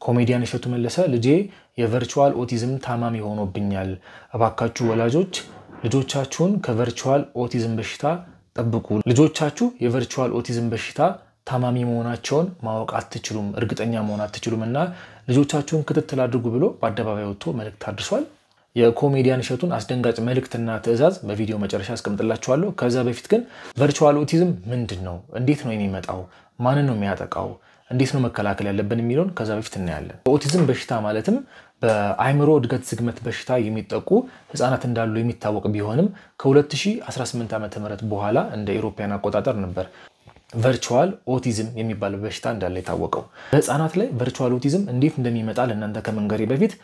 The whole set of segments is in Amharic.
ኮሜዲያን እሸቱ መለሰ ልጄ የቨርቹዋል ኦቲዝም ታማሚ ሆኖብኛል አባካችሁ ወላጆች ልጆቻችሁን ከቨርቹዋል ኦቲዝም በሽታ ጠብቁ ልጆቻችሁ የቨርቹዋል ኦቲዝም በሽታ ታማሚ መሆናቸውን ማወቅ አትችሉም እርግጠኛ መሆን አትችሉምና ልጆቻችሁን ክትትል አድርጉ ብሎ በአደባባይ ወጥቶ መልእክት አድርሷል የኮሜዲያን እሸቱን አስደንጋጭ መልእክትና ትዕዛዝ በቪዲዮ መጨረሻ አስቀምጥላችኋለሁ ከዛ በፊት ግን ቨርቹዋል ኦቲዝም ምንድነው እንዴት ነው የሚመጣው ማንን ነው የሚያጠቃው እንዴት ነው መከላከል ያለብን የሚሉን ከዛ በፊት እናያለን ኦቲዝም በሽታ ማለትም በአይምሮ እድገት ዝግመት በሽታ የሚጠቁ ህፃናት እንዳሉ የሚታወቅ ቢሆንም ከ2018 ዓመተ ምህረት በኋላ እንደ ኢሮፒያን አቆጣጠር ነበር ቨርቹዋል ኦቲዝም የሚባል በሽታ እንዳለ የታወቀው በህፃናት ላይ ቨርቹዋል ኦቲዝም እንዴት እንደሚመጣ ለእናንተ ከመንገሬ በፊት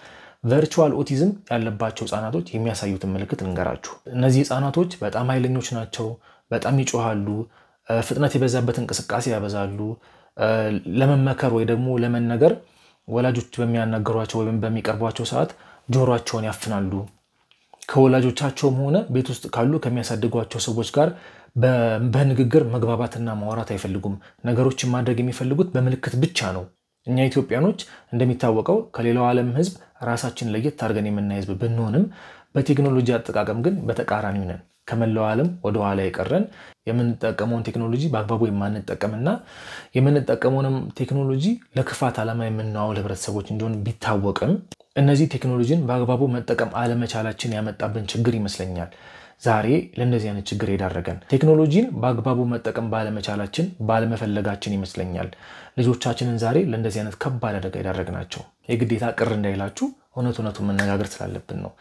ቨርቹዋል ኦቲዝም ያለባቸው ህፃናቶች የሚያሳዩትን ምልክት እንገራችሁ እነዚህ ህፃናቶች በጣም ኃይለኞች ናቸው በጣም ይጮሃሉ ፍጥነት የበዛበት እንቅስቃሴ ያበዛሉ ለመመከር ወይ ደግሞ ለመነገር ወላጆች በሚያናገሯቸው ወይ በሚቀርቧቸው ሰዓት ጆሮአቸውን ያፍናሉ ከወላጆቻቸውም ሆነ ቤት ውስጥ ካሉ ከሚያሳድጓቸው ሰዎች ጋር በንግግር መግባባትና ማውራት አይፈልጉም ነገሮችን ማድረግ የሚፈልጉት በምልክት ብቻ ነው እኛ ኢትዮጵያኖች እንደሚታወቀው ከሌላው ዓለም ህዝብ ራሳችን ለየት አድርገን የምናይ ህዝብ ብንሆንም በቴክኖሎጂ አጠቃቀም ግን በተቃራኒው ነን ከመላው ዓለም ወደ ኋላ የቀረን የምንጠቀመውን ቴክኖሎጂ በአግባቡ የማንጠቀምና የምንጠቀመውንም ቴክኖሎጂ ለክፋት ዓላማ የምናውል ህብረተሰቦች እንደሆነ ቢታወቅም እነዚህ ቴክኖሎጂን በአግባቡ መጠቀም አለመቻላችን ያመጣብን ችግር ይመስለኛል ዛሬ ለነዚህ አይነት ችግር ይዳረጋል ቴክኖሎጂን በአግባቡ መጠቀም ባለመቻላችን ባለመፈለጋችን ይመስለኛል ልጆቻችንን ዛሬ ለነዚህ አይነት ከባድ አደጋ ይዳረግናቸው የግዴታ ቅር እንዳይላችሁ እውነቱን መነጋገር ስላለብን ነው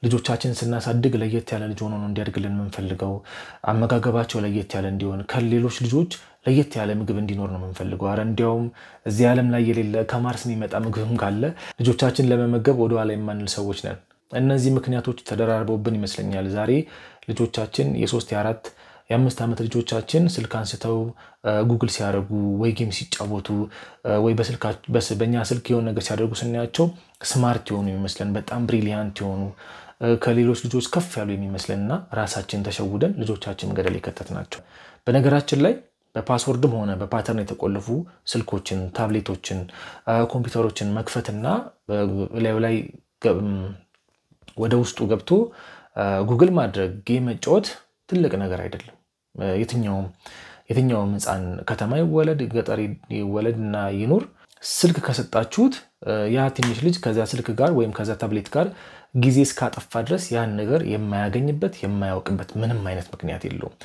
ልጆቻችን ስናሳድግ ለየት ያለ ልጅ ሆኖ እንዲያድግልን መንፈልገው አመጋገባቸው ለየት ያለ እንዲሆን ከሌሎች ልጆች ለየት ያለ ምግብ እንዲኖር ነው መንፈልገው አረ እንዲያውም እዚህ ዓለም ላይ የሌለ ከማርስ የሚመጣ ምግብም ካለ ልጆቻችን ለመመገብ ወደ ኋላ የማንል ሰዎች ነን እነዚህ ምክንያቶች ተደራርበውብን ይመስለኛል ዛሬ ልጆቻችን የ3 የ4 የ5 ዓመት ልጆቻችን ስልክ አንስተው ጉግል ሲያደርጉ ወይ ጌም ሲጫወቱ ወይ በኛ ስልክ የሆነ ነገር ሲያደርጉ ስናያቸው ስማርት የሆኑ ይመስለን በጣም ብሪሊያንት የሆኑ ከሌሎች ልጆች ከፍ ያሉ የሚመስለንና ራሳችን ተሸውደን ልጆቻችን ገደል ይከተትናቸው በነገራችን ላይ በፓስወርድም ሆነ በፓተርን የተቆለፉ ስልኮችን ታብሌቶችን ኮምፒውተሮችን መክፈትና ላይ ወደ ውስጡ ገብቶ ጉግል ማድረግ ጌም መጫወት ትልቅ ነገር አይደለም የትኛውም ህፃን ከተማ ይወለድ ገጠር ይወለድና ይኖር ስልክ ከሰጣችሁት ያ ትንሽ ልጅ ከዛ ስልክ ጋር ወይም ከዛ ታብሌት ጋር ጊዜ እስካጠፋ ድረስ ያን ነገር የማያገኝበት የማያውቅበት ምንም አይነት ምክንያት የለውም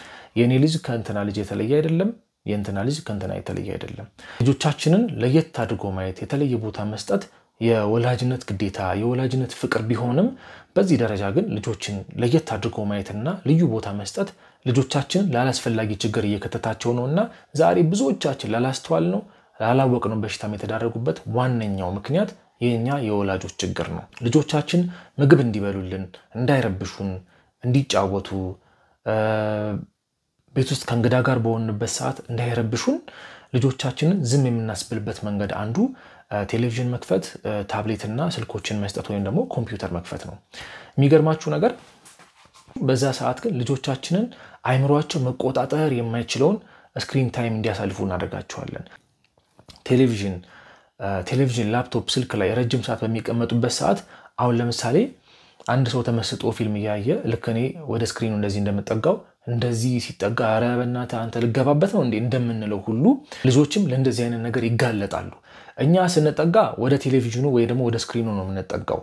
የኔ ልጅ ከእንትና ልጅ የተለየ አይደለም የእንትና ልጅ ከእንትና የተለየ አይደለም ልጆቻችንን ለየት አድርጎ ማየት የተለየ ቦታ መስጠት የወላጅነት ግዴታ የወላጅነት ፍቅር ቢሆንም በዚህ ደረጃ ግን ልጆችን ለየት አድርጎ ማየትና ልዩ ቦታ መስጠት ልጆቻችን ላላስፈላጊ ችግር እየከተታቸው ነውና ዛሬ ብዙዎቻችን ላላስተዋል ነው ላላወቅነው በሽታም የተዳረጉበት ዋነኛው ምክንያት የኛ የወላጆች ችግር ነው ልጆቻችን ምግብ እንዲበሉልን እንዳይረብሹን እንዲጫወቱ ቤት ውስጥ ከእንግዳ ጋር በሆንበት ሰዓት እንዳይረብሹን ልጆቻችንን ዝም የምናስብልበት መንገድ አንዱ ቴሌቪዥን መክፈት ታብሌትና ስልኮችን መስጠት ወይም ደግሞ ኮምፒውተር መክፈት ነው የሚገርማችሁ ነገር በዛ ሰዓት ግን ልጆቻችንን አይምሮአቸው መቆጣጠር የማይችለውን ስክሪን ታይም እንዲያሳልፉ እናደርጋቸዋለን ቴሌቪዥን ላፕቶፕ ስልክ ላይ ረጅም ሰዓት በሚቀመጡበት ሰዓት አሁን ለምሳሌ አንድ ሰው ተመስጦ ፊልም ያያየ ለከኔ ወደ ስክሪኑ እንደዚህ እንደምጠጋው እንደዚህ ሲጠጋ አረ በእናትህ አንተ ልገባበት ነው እንዴ እንደምንለው ሁሉ ልጆችም ለእንደዚህ አይነት ነገር ይጋለጣሉ እኛ ስንጠጋ ወደ ቴሌቪዥኑ ወይ ደግሞ ወደ ስክሪኑ ነው የምንጠጋው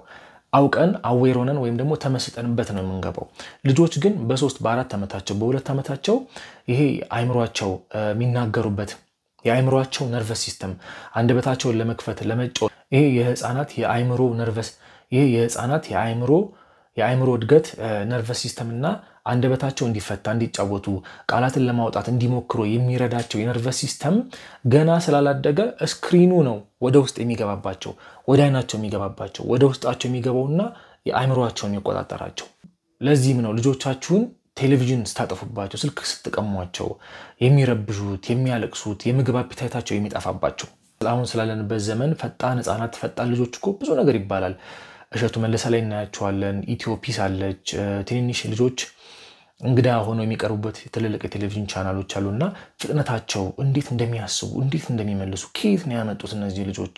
አውቀን አዌሮነን ወይም ደግሞ ተመስጠንበት ነው የምንገባው ልጆች ግን በ3 በ4 ዓመታቸው በ2 ዓመታቸው ይሄ አይምሮአቸው የሚናገሩበት የአይምሮአቸው ነርቨስ ሲስተም አንደበታቸውን ለመክፈት ለመጫወት ይሄ የህፃናት የአይምሮ ነርቨስ ይሄ የህፃናት የአይምሮ እድገት ነርቨስ ሲስተምና አንደበታቸው እንዲፈታ እንዲጫወቱ ቃላትን ለማውጣት እንዲሞክሩ የሚረዳቸው የነርቨስ ሲስተም ገና ስላላደገ ስክሪኑ ነው ወደ ውስጥ የሚገባባቸው ወደ አይናቸው የሚገባባቸው ወደ ውስጣቸው የሚገባውና የአይምሮአቸውን ይቆጣጠራቸው ለዚህም ነው ልጆቻችሁን ቴሌቪዥን ስታጠፉባቸው ስልክ ስትቀሟቸው የሚረብሹት የሚያለቅሱት የምግብ አፒታይታቸው የሚጣፋባቸው አሁን ስላለንበት ዘመን ፈጣን ህፃናት ፈጣን ልጆች እኮ ብዙ ነገር ይባላል እሸቱ መለሰ ላይ እናያቸዋለን ኢትዮፒስ አለች ትንንሽ ልጆች እንግዳ ሆነው የሚቀርቡበት ትልልቅ የቴሌቪዥን ቻናሎች አሉና ፍጥነታቸው እንዴት እንደሚያስቡ እንዴት እንደሚመልሱ ከየት ነው ያመጡት እነዚህ ልጆች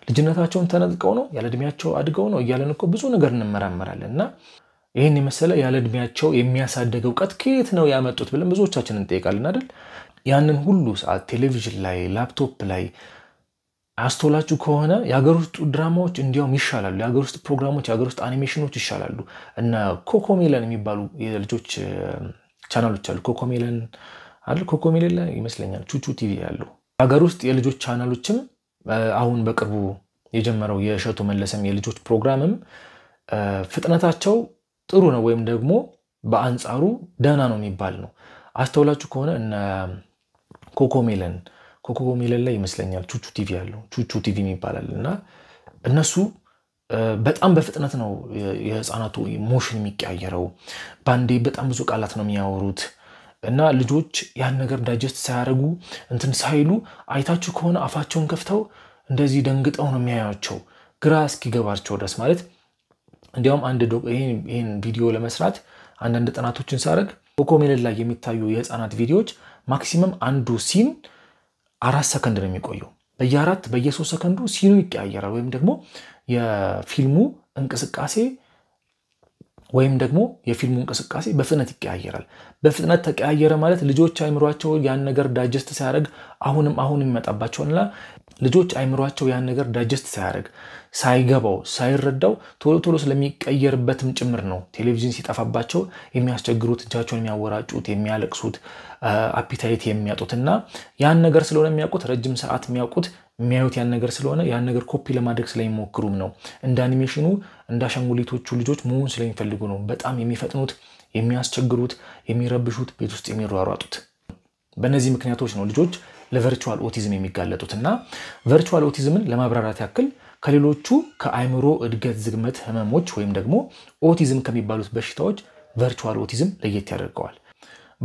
ልጅነታቸውን ተነጥቀው ነው ያለ እድሜያቸው አድገው ነው እያለን እኮ ብዙ ነገር እንመራመራለንና ይሄን የመሰለ ያለ እድሜያቸው የሚያሳደገው ዕውቀት ከየት ነው ያመጡት ብለን ብዙዎቻችን እንጠይቃለን አይደል ያንን ሁሉ ሰዓት ቴሌቪዥን ላይ ላፕቶፕ ላይ አስተውላችሁ ከሆነ የሀገር ውስጥ ድራማዎች እንዲያውም ይሻላሉ የሀገር ውስጥ ፕሮግራሞች የሀገር ውስጥ አኒሜሽኖች ይሻላሉ እና ኮኮሜለን የሚባሉ የልጆች ቻናሎች አሉ ኮኮሜለን አይደል ኮኮሜለን ላይ ይመስለኛል ቹቹ ቲቪ ያለው ሀገር ውስጥ የልጆች ቻናሎችም አሁን በቅርቡ የጀመረው የእሸቱ መለሰም የልጆች ፕሮግራምም ፍጥነታቸው ጥሩ ነው ወይም ደግሞ በአንጻሩ ደህና ነው የሚባል ነው አስተውላችሁ ከሆነ እና ኮኮሜለን ላይ ይመስለኛል ቹቹ ቲቪ ያለው ቹቹ ቲቪ የሚባላልና እነሱ በጣም በፍጥነት ነው የህፃናቱ ኢሞሽን የሚቀያየረው ባንዴ በጣም ብዙ ቃላት ነው የሚያወሩት እና ልጆች ያን ነገር ዳይጀስት ሳያረጉ እንትን ሳይሉ አይታችሁ ከሆነ አፋቸውን ከፍተው እንደዚህ ደንግጠው ነው የሚያያቸው ግራ እስኪገባቸው ድረስ ማለት እንዲያውም አንድ ይሄን ቪዲዮ ለመስራት አንድ ጥናቶችን ሳረግ ኮኮሜለን ላይ የሚታዩ የህፃናት ቪዲዮዎች ማክሲመም አንዱ ሲን 4 ሰከንድ ነው የሚቆየው በየ4 በየ3 ሰከንዱ ሲኑ ይቀያየራል ወይም ደግሞ የፊልሙ እንቅስቃሴ ወይም ደግሞ የፊልሙ እንቅስቃሴ በፍጥነት ይቀያየራል በፍጥነት ተቀያየረ ማለት ልጆች አይምሯቸው ያን ነገር ዳይጀስት ሳያረግ አሁንም ይመጣባቸውና ልጆች አይምሯቸው ያን ነገር ዳይጀስት ሳያረግ ሳይገባው ሳይረዳው ቶሎ ስለሚቀየርበትም ጭምር ነው ቴሌቪዥን ሲጠፋባቸው የሚያስቸግሩት እጃቸውን የሚያወራጩት የሚያለቅሱት አፒታይት የሚያጡትና ያን ነገር ስለሆነ የሚያውቁት ረጅም ሰዓት የሚያዩት ያን ነገር ስለሆነ ያን ነገር ኮፒ ለማድረግ ስለሚሞክሩም ነው እንደ አኒሜሽኑ እንደ አሻንጉሊቶቹ ልጆች መሆን ስለሚፈልጉ ነው በጣም የሚፈጥኑት የሚያስቸግሩት የሚረብሹት ቤት ውስጥ የሚሯሯጡት በእነዚህ ምክንያቶች ነው ልጆች ለቨርቹዋል ኦቲዝም የሚጋለጡትና ቨርቹዋል ኦቲዝምን ለማብራራት ያክል ከሌሎቹ ከአይምሮ እድገት ዝግመት ህመሞች ወይም ደግሞ ኦቲዝም ከሚባሉት በሽታዎች ቨርቹዋል ኦቲዝም ለየት ያደርገዋል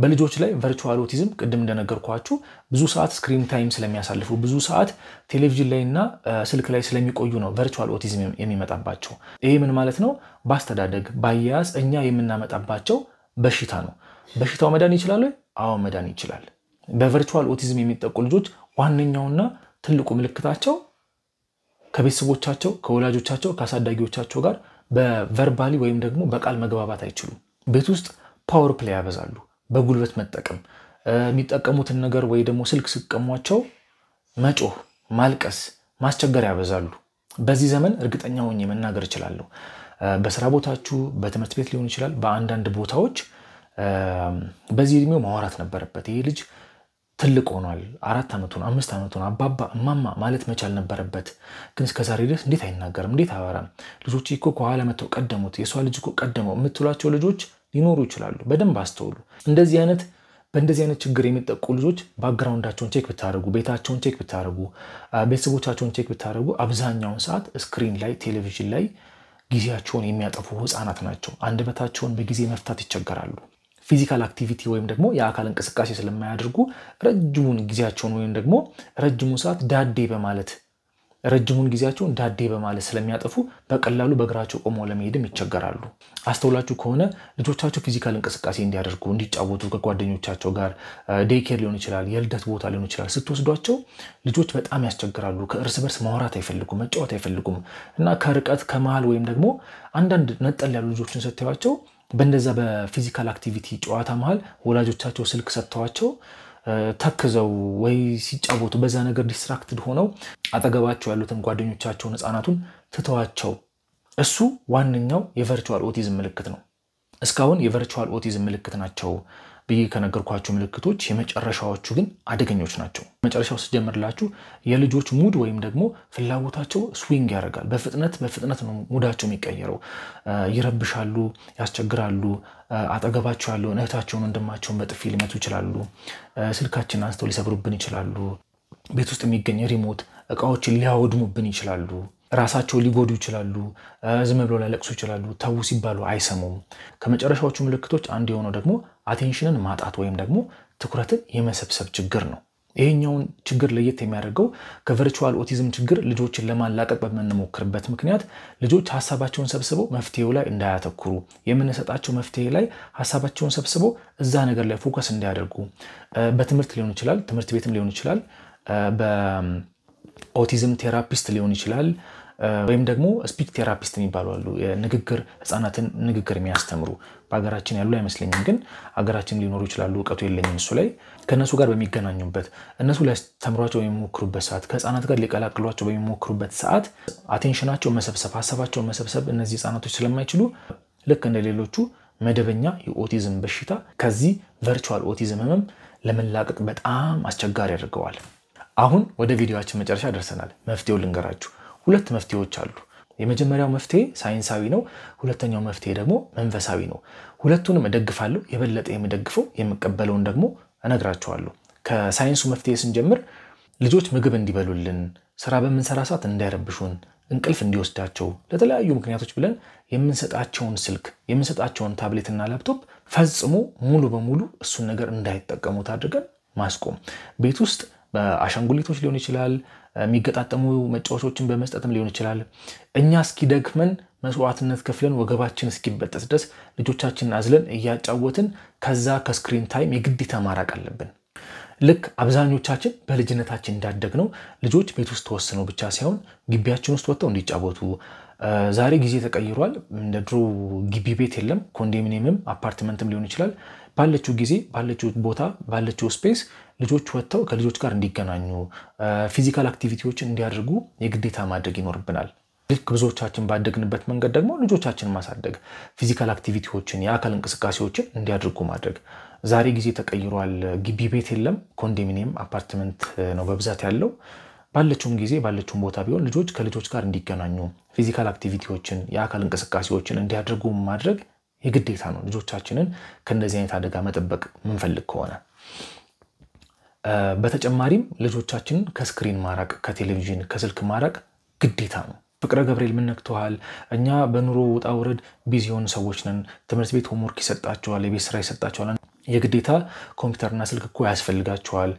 በልጆች ላይ ቨርቹዋል ኦቲዝም ቅድም እንደነገርኳችሁ ብዙ ሰዓት ስክሪን ታይም ስለሚያሳልፉ ብዙ ሰዓት ቴሌቪዥን ላይና ስልክ ላይ ስለሚቆዩ ነው ቨርቹዋል ኦቲዝም የሚመጣባቸው ይሄ ምን ማለት ነው ባስተዳደግ ባያያዝ እኛ የምናመጣባቸው በሽታ ነው በሽታው መዳን ይችላል አዎ መዳን ይችላል በቨርቹዋል ኦቲዝም የሚጠቁ ልጆች ዋነኛውና ትልቁ ምልክታቸው ከቤተሰቦቻቸው ከወላጆቻቸው ከአሳዳጊዎቻቸው ጋር በቨርባሊ ወይም ደግሞ በቃል መግባባት አይችሉም ቤት ውስጥ ፓወር ፕሌይ ያበዛሉ በጉልበት መጠቀም የሚጠቀሙትን ነገር ወይ ደግሞ ስልክ ሲቀሟቸው መጮህ ማልቀስ ማስቸገር ያበዛሉ በዚህ ዘመን እርግጠኛ ሆኜ መናገር እችላለሁ በስራ ቦታችሁ በትምህርት ቤት ሊሆን ይችላል በአንዳንድ ቦታዎች በዚህ እድሜው ማውራት ነበረበት ይሄ ልጅ ትልቅ ሆኗል 4 አመቱን 5 አመቱን አባባ ማማ ማለት መቻል ነበረበት ግን እስከዛሬ ድረስ እንዴት አይናገርም እንዴት አወራም ልጆች እኮ ከኋላ መተው ቀደሙት የሷ ልጅ እኮ ቀደመው የምትሏቸው ልጆች ሊኖሩ ይችላሉ በደንብ አስተውሉ በእንደዚህ አይነት ችግር የሚጠቁ ልጆች ባክግራውንዳቸውን ቼክ ብታረጉ ቤታቸውን ቼክ ብታረጉ ቤተሰቦቻቸውን ቼክ ብታረጉ አብዛኛውን ሰዓት ስክሪን ላይ ቴሌቪዥን ላይ ጊዜያቸውን የሚያጠፉ ህፃናት ናቸው አንደበታቸውን በጊዜ መፍታት ይቸገራሉ ፊዚካል አክቲቪቲ ወይም ደግሞ የአካል እንቅስቃሴ ስለማያደርጉ ረጅሙን ጊዜያቸውን ወይም ደግሞ ረጅሙን ሰዓት ረጅሙን ጊዜያቸውን ዳዴ በማለት ስለሚያጠፉ በቀላሉ በእግራቸው ቆመው ለመሄድም ይቸገራሉ አስተውላችሁ ከሆነ ልጆቻቸው ፊዚካል እንቅስቃሴ እንዲያደርጉ እንዲጫወቱ ከጓደኞቻቸው ጋር ዴይኬር ሊሆን ይችላል የልደት ቦታ ሊሆን ይችላል ስትወስዷቸው ልጆች በጣም ያስቸግራሉ ከእርስ በርስ ማውራት አይፈልጉም መጫወት አይፈልጉም እና ከርቀት ከመሃል ወይም ደግሞ አንዳንድ ነጠል ያሉ ልጆችን ሰጥተዋቸው በእንደዛ በፊዚካል አክቲቪቲ ጨዋታ መሃል ወላጆቻቸው ስልክ ሰጥተዋቸው ተከዘው ወይ ሲጫወቱ በዛ ነገር ዲስትራክትድ ሆነው አጠገባቸው ያሉትን ጓደኞቻቸውን ህፃናቱን ትተዋቸው እሱ ዋነኛው የቨርቹዋል ኦቲዝም ምልክት ነው እስካሁን የቨርቹዋል ኦቲዝም ምልክት ናቸው ብዬ ከነገርኳችሁ ምልክቶች የመጨረሻዎቹ ግን አደገኞች ናቸው መጨረሻው ሲጀምርላችሁ የልጆች ሙድ ወይም ደግሞ ፍላጎታቸው ስዊንግ ያደርጋል በፍጥነት ነው ሙዳቸው የሚቀየረው ይረብሻሉ ያስቸግራሉ አጠገባቸው ያለው እህታቸውን ወንድማቸውን በጥፊ ሊመቱ ይችላሉ ስልካችንን አንስተው ሊሰብሩብን ይችላሉ ቤት ውስጥ የሚገኝ ሪሞት እቃዎችን ሊያወድሙብን ይችላሉ ራሳቸው ሊጎዱ ይችላሉ ዝም ብለው ሊያለቅሱ ይችላሉ ታው ሲባሉ አይሰሙም ከመጨረሻዎቹ ምልክቶች አንዱ የሆነው ደግሞ አቴንሽንን ማጣት ወይም ደግሞ ትኩረትን የመሰብሰብ ችግር ነው ይሄኛውን ችግር ለየት የሚያደርገው ከቨርቹዋል ኦቲዝም ችግር ልጆችን ለማላቀቅ በመንሞክርበት ምክንያት ልጆች ሐሳባቸውን ሰብስበው መፍትሄው ላይ እንዳያተኩሩ የምንሰጣቸው መፍትሄ ላይ ሐሳባቸውን ሰብስበው እዛ ነገር ላይ ፎከስ እንዲያደርጉ በትምህርት ሊሆን ይችላል ትምህርት ቤትም ሊሆን ይችላል በኦቲዝም ቴራፒስት ሊሆን ይችላል ወይም ደግሞ ስፒች ቴራፒስት የሚባሉ አሉ የንግግር ህፃናትን ንግግር የሚያስተምሩ በአገራችን ያሉ አይመስለኝም ግን አገራችን ሊኖሩ ይችላሉ ዕውቀቱ የለኝም እሱ ላይ ከነሱ ጋር በሚገናኙበት እነሱ ሊያስተምሯቸው በሚሞክሩበት ሰዓት ከህፃናት ጋር ሊቀላቅሏቸው በሚሞክሩበት ሰዓት አቴንሽናቸው መሰብሰብ ሐሳባቸው መሰብሰብ እነዚህ ህፃናቶች ስለማይችሉ ልክ እንደሌሎቹ መደበኛ የኦቲዝም በሽታ ከዚህ ቨርቹዋል ኦቲዝም ህመም ለመላቀቅ በጣም አስቸጋሪ ያደርገዋል አሁን ወደ ቪዲዮአችን መጨረሻ ደርሰናል መፍትሄው ልንገራችሁ ሁለት መፍትሄዎች አሉ የመጀመሪያው መፍትሄ ሳይንሳዊ ነው ሁለተኛው መፍትሄ ደግሞ መንፈሳዊ ነው ሁለቱንም እደግፋለሁ የበለጠ የምደግፈው የምቀበለውን ደግሞ እነግራችኋለሁ ከሳይንሱ መፍትሄ ስንጀምር ልጆች ምግብ እንዲበሉልን ስራ በመንሰራ ሰዓት እንዳይረብሹን እንቅልፍ እንዲወስዳቸው ለተለያዩ ምክንያቶች ብለን የምንሰጣቸውን ስልክ የምንሰጣቸውን ታብሌትና ላፕቶፕ ፈጽሞ ሙሉ በሙሉ እሱን ነገር እንዳይጠቀሙት አድርገን ማስቆም ቤት ውስጥ በአሻንጉሊቶች ሊሆን ይችላል የሚገጣጠሙ መጫወቾችን በመስጠትም ሊሆን ይችላል እኛ እስኪደክመን መስዋዕትነት ከፍለን ወገባችን እስኪበጠስ ድረስ ልጆቻችንን አዝለን እያጫወትን ከዛ ከስክሪን ታይም የግዴታ ማራቅ አለብን ልክ አብዛኞቻችን በልጅነታችን እንዳደግነው ልጆች ቤት ውስጥ ተወስነው ብቻ ሳይሆን ግቢያችን ውስጥ ወጥተው እንዲጫወቱ ዛሬ ጊዜ ተቀይሯል እንደ ድሮ ግቢ ቤት የለም ኮንዶሚኒየምም አፓርትመንትም ሊሆን ይችላል ባለችው ጊዜ ባለችው ቦታ ባለችው ስፔስ ልጆች ወጥተው ከልጆች ጋር እንዲገናኙ ፊዚካል አክቲቪቲዎችን እንዲያደርጉ የግዴታ ማድረግ ይኖርብናል ልክ ብዙዎቻችን ባደግንበት መንገድ ደግሞ ልጆቻችንን ማሳደግ ፊዚካል አክቲቪቲዎችን የአካል እንቅስቃሴዎችን እንዲያደርጉ ማድረግ ዛሬ ጊዜ ተቀይሯል ግቢ ቤት የለም ኮንዶሚኒየም አፓርትመንት ነው በብዛት ያለው ባለችውም ጊዜ ባለችውም ቦታ ቢሆን ልጆች ከልጆች ጋር እንዲገናኙ ፊዚካል አክቲቪቲዎችን የአካል እንቅስቃሴዎችን እንዲያደርጉ ማድረግ የግዴታ ነው ልጆቻችንን ከእንደዚህ አይነት አደጋ መጠበቅ ምንፈልግ ከሆነ በተጨማሪም ልጆቻችንን ከስክሪን ማራቅ ከቴሌቪዥን ከስልክ ማራቅ ግዴታ ነው ፍቅረ ገብርኤል ምን ነክቷል እኛ በኑሮ ውጣ ውረድ ቢዚ ሆነ ሰዎች ነን ትምህርት ቤት ሆምወርክ ይሰጣቸዋል የቤት ስራ ይሰጣቸዋል የግዴታ ኮምፒውተርና ስልክ እኮ ያስፈልጋቸዋል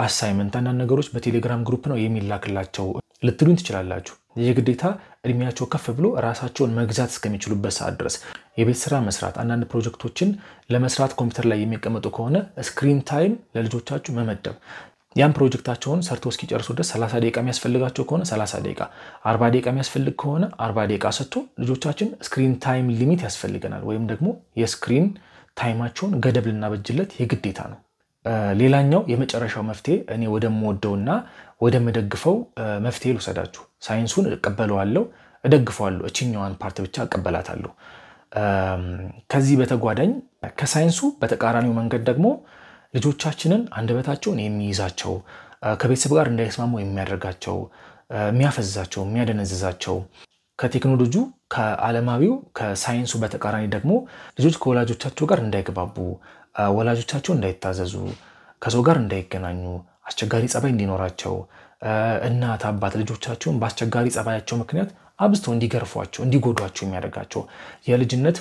አሳይመንት አንዳንድ ነገሮች በቴሌግራም ግሩፕ ነው የሚላክላቸው ልትሉኝ ትችላላችሁ የግዴታ እድሜያቸው ከፍ ብሎ ራሳቸውን መግዛት እስከሚችሉበት ሰዓት ድረስ የቤት ስራ መስራት አንዳንድ ፕሮጀክቶችን ለመስራት ኮምፒውተር ላይ የሚቀመጡ ከሆነ ስክሪን ታይም ለልጆቻችሁ መመደብ ያን ፕሮጀክታቸውን ሰርቶ እስኪጨርሱ ድረስ 30 ደቂቃ የሚያስፈልጋቸው ከሆነ 30 ደቂቃ 40 ደቂቃ የሚያስፈልግ ከሆነ 40 ደቂቃ ሰጥቶ ልጆቻችን ስክሪን ታይም ሊሚት ያስፈልገናል ወይም ደግሞ የስክሪን ታይማቸውን ገደብ ልናበጅለት የግዴታ ነው ሌላኛው የመጨረሻው መፍትሄ እኔ ወደምወደውና ወደምደግፈው መፍትሄ ልሰዳችሁ ሳይንሱን እቀበለዋለሁ እደግፈዋለሁ እቺኛዋን ፓርት ብቻ እቀበላታለሁ ከዚህ በተጓዳኝ ከሳይንሱ በተቃራኒው መንገድ ደግሞ ልጆቻችንን አንደበታቸውን የሚይዛቸው ከቤተሰብ ጋር እንዳይስማሙ የሚያደርጋቸው የሚያፈዛቸው የሚያደነዝዛቸው ከቴክኖሎጂው ከዓለማዊው ከሳይንሱ በተቃራኒ ደግሞ ልጆች ከወላጆቻቸው ጋር እንዳይግባቡ ወላጆቻቸው እንዳይታዘዙ ከሰው ጋር እንዳይገናኙ አስቸጋሪ ጸባይ እንዲኖራቸው እናት አባት ልጆቻቸውን በአስቸጋሪ ጸባያቸው ምክንያት አብዝተው እንዲገርፏቸው እንዲጎዷቸው የሚያደርጋቸው የልጅነት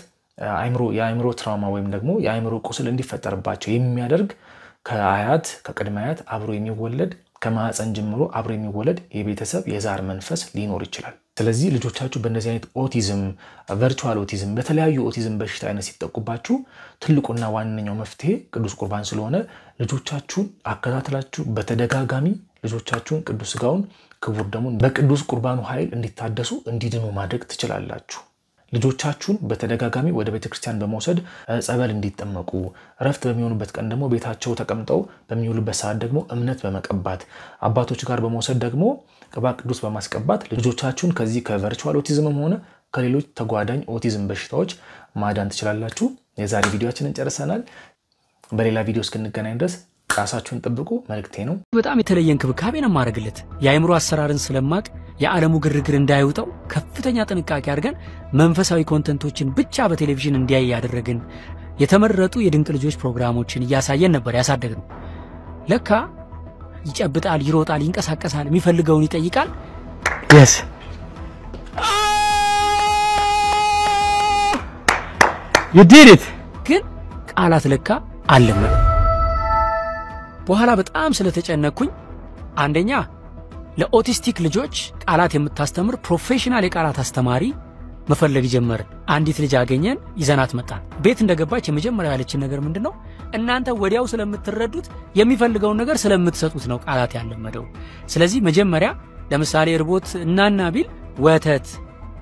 የአእምሮ ትራውማ ወይም ደግሞ የአእምሮ ቁስል እንዲፈጠርባቸው የሚያደርግ ከአያት ከቅድመ አያት አብሮ የሚወለድ ከማህፀን ጀምሮ አብሮ የሚወለድ የቤተሰብ የዛር መንፈስ ሊኖር ይችላል ስለዚህ ልጆቻችሁ በእነዚህ አይነት ኦቲዝም ቨርቹዋል ኦቲዝም በተለያዩ ኦቲዝም በሽታ አይነት ሲጠቁባችሁ ትልቁና ዋነኛው መፍትሄ ቅዱስ ቁርባን ስለሆነ ልጆቻችሁን አከታተላችሁ በተደጋጋሚ ልጆቻችሁን ቅዱስ ሥጋውን ክቡር ደሙን በቅዱስ ቁርባኑ ኃይል እንዲታደሱ እንዲድኑ ማድረግ ትችላላችሁ ልጆቻችሁን በተደጋጋሚ ወደ ቤተክርስቲያን በመውሰድ ጸበል እንዲጠመቁ ረፍት በሚሆኑበት ቀን ደግሞ ቤታቸው ተቀምጠው በሚውሉበት ሰዓት ደግሞ እምነት በመቀባት አባቶች ጋር በመውሰድ ደግሞ ቅባ ቅዱስ በማስቀባት ልጆቻችሁን ከዚህ ከቨርቹዋል ኦቲዝምም ሆነ ከሌሎች ተጓዳኝ ኦቲዝም በሽታዎች ማዳን ትችላላችሁ የዛሬ ቪዲዮአችንን ጨርሰናል በሌላ ቪዲዮ እስክንገናኝ ድረስ ራሳችሁን ጠብቁ መልክቴ ነው በጣም የተለየ እንክብካቤ ነው ማድረግለት የአእምሮ አሰራርን ስለማቅ የዓለሙ ግርግር እንዳይውጣው ከፍተኛ ጥንቃቄ አድርገን መንፈሳዊ ኮንተንቶችን ብቻ በቴሌቪዥን እንዲያይ ያደረግን የተመረጡ የድንቅ ልጆች ፕሮግራሞችን ያሳየን ነበር ያሳደግነው ለካ ይጨብጣል ይሮጣል ይንቀሳቀሳል የሚፈልገውን ይጠይቃል yes you did it ግን ቃላት ለካ አለመ በኋላ በጣም ስለተጨነኩኝ አንደኛ ለኦቲስቲክ ልጆች ቃላት የምታስተምር ፕሮፌሽናል የቃላት አስተማሪ መፈለግ ጀመርን። አንዲት ልጅ አገኘን፣ ይዘናት መጣን። ቤት እንደገባች የመጀመሪያ ያለችን ነገር ምንድነው? እናንተ ወዲያው ስለምትረዱት የሚፈልገውን ነገር ስለምትሰጡት ነው ቃላት ያለመደው። ስለዚህ መጀመሪያ ለምሳሌ ርቦት እናና ቢል ወተት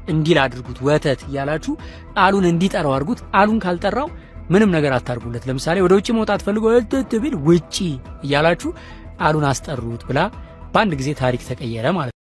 እንዲል አድርጉት፣ ወተት ያላችሁ ቃሉን እንዲጠራው አድርጉት። ቃሉን ካልጠራው ምንም ነገር አታርጉለት። ለምሳሌ ወደ ውጪ መውጣት ፈልጎ ወተት ቢል ውጪ ያላችሁ ቃሉን አስጠሩት ብላ በአንድ ጊዜ ታሪክ ተቀየረ ማለት ነው።